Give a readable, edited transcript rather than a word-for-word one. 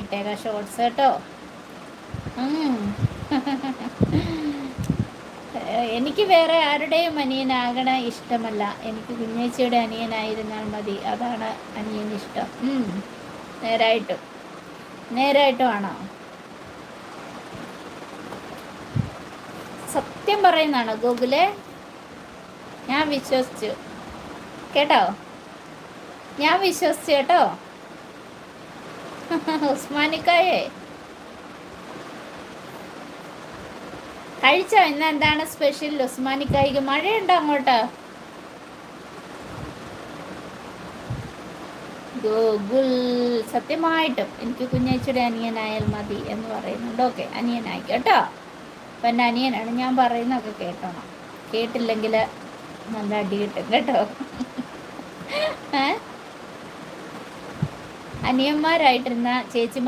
ഇട്ടേക്കാം ഷോർട്സ് കേട്ടോ. എനിക്ക് വേറെ ആരുടെയും അനിയനാകണ ഇഷ്ടമല്ല. എനിക്ക് കുഞ്ഞേച്ചിയുടെ അനിയനായിരുന്നാൽ മതി. അതാണ് അനിയൻ ഇഷ്ടം. നേരായിട്ടും ആണോ? സത്യം പറയുന്നതാണോ ഗൂഗിളെ? ഞാൻ വിശ്വസിച്ചു കേട്ടോ. ഞാൻ വിശ്വസിച്ചു കേട്ടോ. ഉസ്മാനിക്കായേ കഴിച്ചോ? ഇന്ന് എന്താണ് സ്പെഷ്യൽ ഉസ്മാനിക്കായിക്ക്? മഴയുണ്ടോ അങ്ങോട്ട്? ഗൂഗിൾ സത്യമായിട്ടും എനിക്ക് കുഞ്ഞേച്ചിയുടെ അനിയനായാൽ മതി എന്ന് പറയുന്നുണ്ട്. ഓക്കെ, അനിയനായി കേട്ടോ. അപ്പം എൻ്റെ അനിയനാണ്, ഞാൻ പറയുന്നതൊക്കെ കേട്ടോണം. കേട്ടില്ലെങ്കിൽ നല്ല അടി കിട്ടും കേട്ടോ. അനിയന്മാരായിട്ടിരുന്ന ചേച്ചി